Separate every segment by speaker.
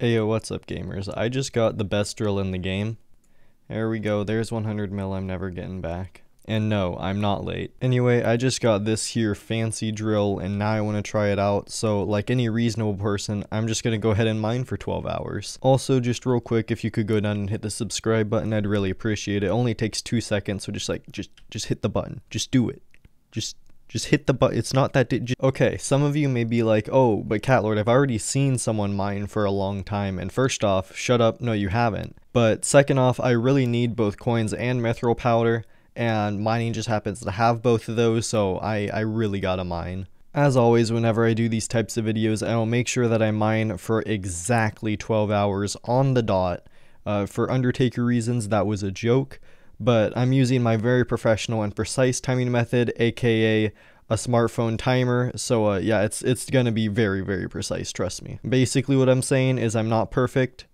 Speaker 1: Ayo, what's up gamers? I just got the best drill in the game. There we go, there's 100 mil I'm never getting back. And no, I'm not late. Anyway, I just got this here fancy drill and now I want to try it out. So like any reasonable person, I'm just going to go ahead and mine for 12 hours. Also, just real quick, if you could go down and hit the subscribe button, I'd really appreciate it. It only takes 2 seconds, so just hit the button. Just do it. Just hit the button. It's not that okay, some of you may be like, oh, but Catlord, I've already seen someone mine for a long time. And first off, shut up, no you haven't. But second off, I really need both coins and mithril powder, and mining just happens to have both of those, so I really gotta mine. As always, whenever I do these types of videos, I'll make sure that I mine for exactly 12 hours on the dot. For undertaker reasons, that was a joke. But I'm using my very professional and precise timing method, aka a smartphone timer, so yeah, it's gonna be very precise, trust me. Basically what I'm saying is I'm not perfect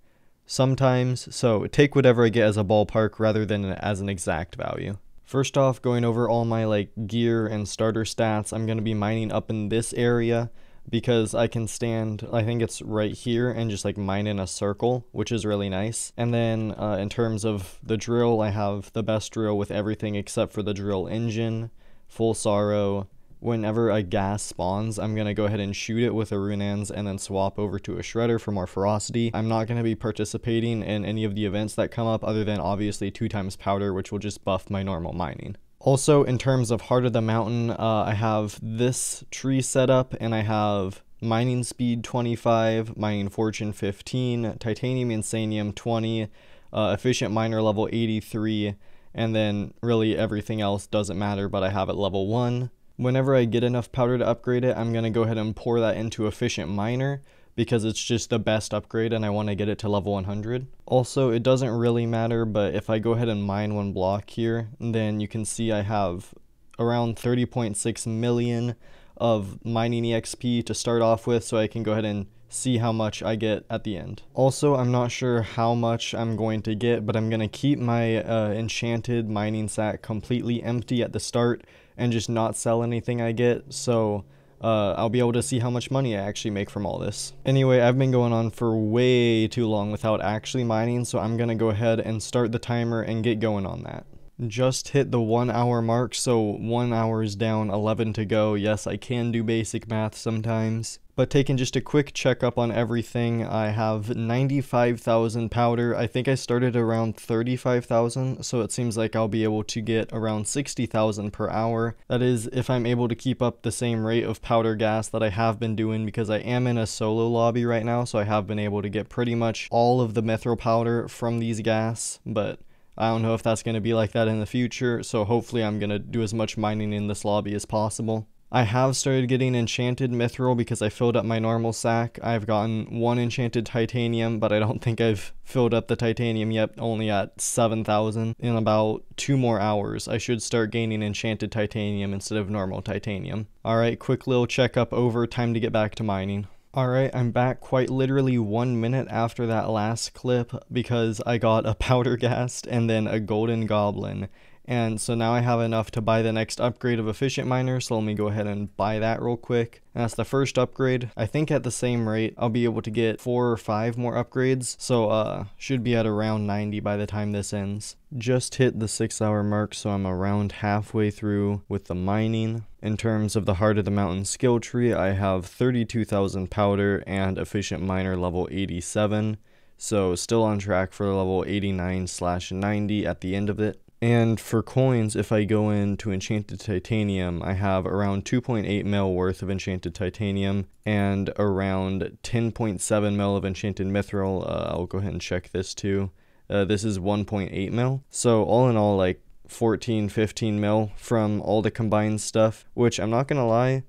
Speaker 1: sometimes, so take whatever I get as a ballpark rather than as an exact value. First off, going over all my like gear and starter stats, I'm gonna be mining up in this area because I can stand, I think it's right here, and just like mine in a circle, which is really nice. And then in terms of the drill, I have the best drill with everything except for the drill engine, full sorrow. Whenever a gas spawns, I'm gonna go ahead and shoot it with a runans and then swap over to a shredder for more ferocity. I'm not gonna be participating in any of the events that come up other than obviously 2x powder, which will just buff my normal mining. Also, in terms of Heart of the Mountain, I have this tree set up, and I have mining speed 25, mining fortune 15, titanium insanium 20, efficient miner level 83, and then really everything else doesn't matter, but I have it level 1. Whenever I get enough powder to upgrade it, I'm going to go ahead and pour that into efficient miner, because it's just the best upgrade and I want to get it to level 100. Also, it doesn't really matter, but if I go ahead and mine one block here, then you can see I have around 30.6 million of mining EXP to start off with, so I can go ahead and see how much I get at the end. Also, I'm not sure how much I'm going to get, but I'm going to keep my enchanted mining sack completely empty at the start and just not sell anything I get, so I'll be able to see how much money I actually make from all this. Anyway, I've been going on for way too long without actually mining, so I'm gonna go ahead and start the timer and get going on that. Just hit the 1 hour mark, so 1 hour is down, 11 to go. Yes, I can do basic math sometimes. But taking just a quick checkup on everything, I have 95,000 powder. I think I started around 35,000, so it seems like I'll be able to get around 60,000 per hour. That is, if I'm able to keep up the same rate of powder gas that I have been doing, because I am in a solo lobby right now, so I have been able to get pretty much all of the mithril powder from these gas, but I don't know if that's going to be like that in the future, so hopefully I'm going to do as much mining in this lobby as possible. I have started getting enchanted mithril because I filled up my normal sack. I've gotten 1 enchanted titanium, but I don't think I've filled up the titanium yet, only at 7,000. In about 2 more hours, I should start gaining enchanted titanium instead of normal titanium. Alright, quick little checkup over, time to get back to mining. Alright, I'm back quite literally 1 minute after that last clip because I got a powder ghast and then a golden goblin. And so now I have enough to buy the next upgrade of efficient miner, so let me go ahead and buy that real quick. And that's the first upgrade. I think at the same rate, I'll be able to get 4 or 5 more upgrades, so should be at around 90 by the time this ends. Just hit the 6 hour mark, so I'm around halfway through with the mining. In terms of the Heart of the Mountain skill tree, I have 32,000 powder and efficient miner level 87, so still on track for level 89/90 at the end of it. And for coins, if I go into enchanted titanium, I have around 2.8 mil worth of enchanted titanium and around 10.7 mil of enchanted mithril. I'll go ahead and check this too. This is 1.8 mil. So all in all, like 14-15 mil from all the combined stuff, which I'm not gonna lie,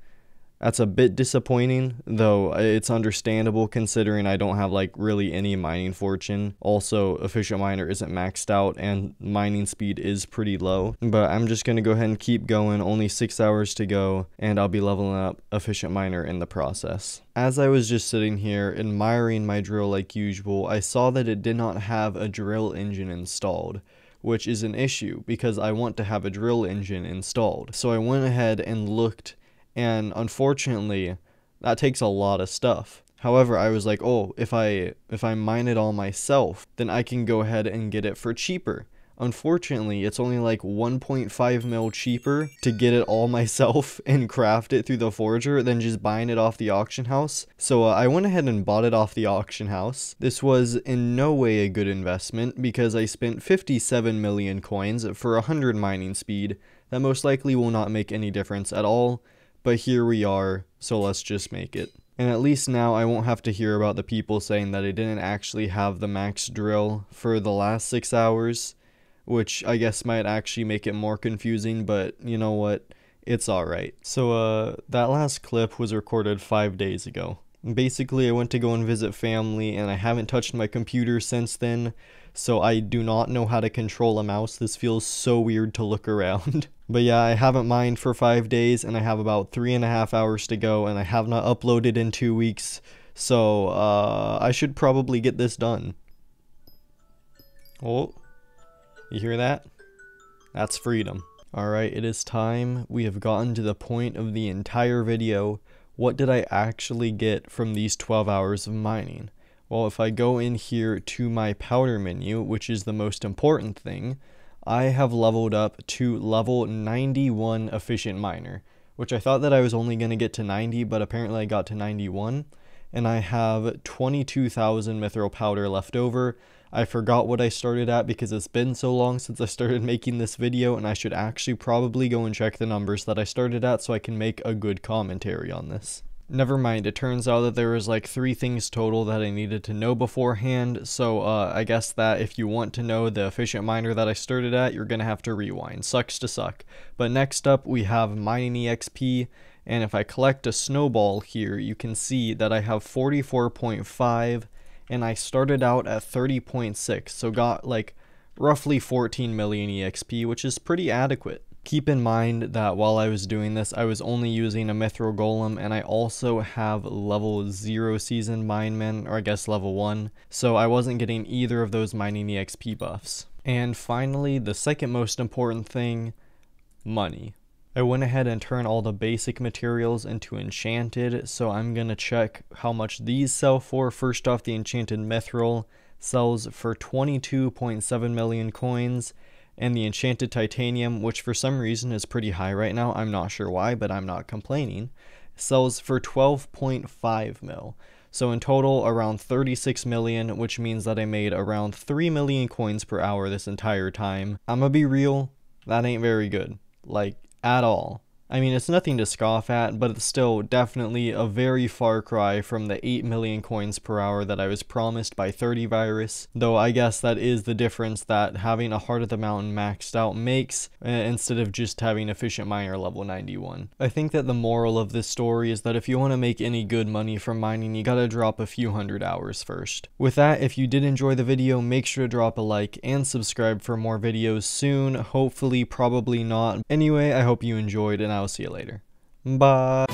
Speaker 1: that's a bit disappointing, though it's understandable considering I don't have like really any mining fortune. Also, efficient miner isn't maxed out and mining speed is pretty low. But I'm just gonna go ahead and keep going, only 6 hours to go, and I'll be leveling up efficient miner in the process. As I was just sitting here admiring my drill like usual, I saw that it did not have a drill engine installed, which is an issue because I want to have a drill engine installed. So I went ahead and looked, and unfortunately that takes a lot of stuff. However, I was like, oh, if I mine it all myself, then I can go ahead and get it for cheaper. Unfortunately, it's only like 1.5 mil cheaper to get it all myself and craft it through the forger than just buying it off the auction house. So I went ahead and bought it off the auction house. This was in no way a good investment because I spent 57 million coins for 100 mining speed. That most likely will not make any difference at all, but here we are, so let's just make it. And at least now I won't have to hear about the people saying that I didn't actually have the max drill for the last 6 hours, which I guess might actually make it more confusing, but you know what, it's alright. So that last clip was recorded 5 days ago. Basically, I went to go and visit family, and I haven't touched my computer since then, so I do not know how to control a mouse. This feels so weird to look around. But yeah, I haven't mined for 5 days, and I have about 3.5 hours to go, and I have not uploaded in 2 weeks, so I should probably get this done. Oh, you hear that? That's freedom. Alright, it is time. We have gotten to the point of the entire video. What did I actually get from these 12 hours of mining? Well, if I go in here to my powder menu, which is the most important thing, I have leveled up to level 91 efficient miner, which I thought that I was only going to get to 90, but apparently I got to 91, and I have 22,000 mithril powder left over. I forgot what I started at because it's been so long since I started making this video, and I should actually probably go and check the numbers that I started at so I can make a good commentary on this. Never mind, it turns out that there was like 3 things total that I needed to know beforehand, so I guess that if you want to know the efficient miner that I started at, you're gonna have to rewind. Sucks to suck. But next up we have mining EXP, and if I collect a snowball here, you can see that I have 44.5, and I started out at 30.6, so got like roughly 14 million EXP, which is pretty adequate. Keep in mind that while I was doing this, I was only using a mithril golem, and I also have level 0 seasoned minemen, or I guess level 1, so I wasn't getting either of those mining EXP buffs. And finally, the second most important thing, money. I went ahead and turned all the basic materials into enchanted, so I'm gonna check how much these sell for. First off, the enchanted mithril sells for 22.7 million coins, and the enchanted titanium, which for some reason is pretty high right now, I'm not sure why, but I'm not complaining, sells for 12.5 mil. So in total, around 36 million, which means that I made around 3 million coins per hour this entire time. I'ma be real, that ain't very good. Like, at all. I mean, it's nothing to scoff at, but it's still definitely a very far cry from the 8 million coins per hour that I was promised by 30 Virus, though I guess that is the difference that having a Heart of the Mountain maxed out makes, instead of just having efficient miner level 91. I think that the moral of this story is that if you want to make any good money from mining, you gotta drop a few hundred hours first. With that, if you did enjoy the video, make sure to drop a like and subscribe for more videos soon, hopefully, probably not. Anyway, I hope you enjoyed, and I'll see you later. Bye.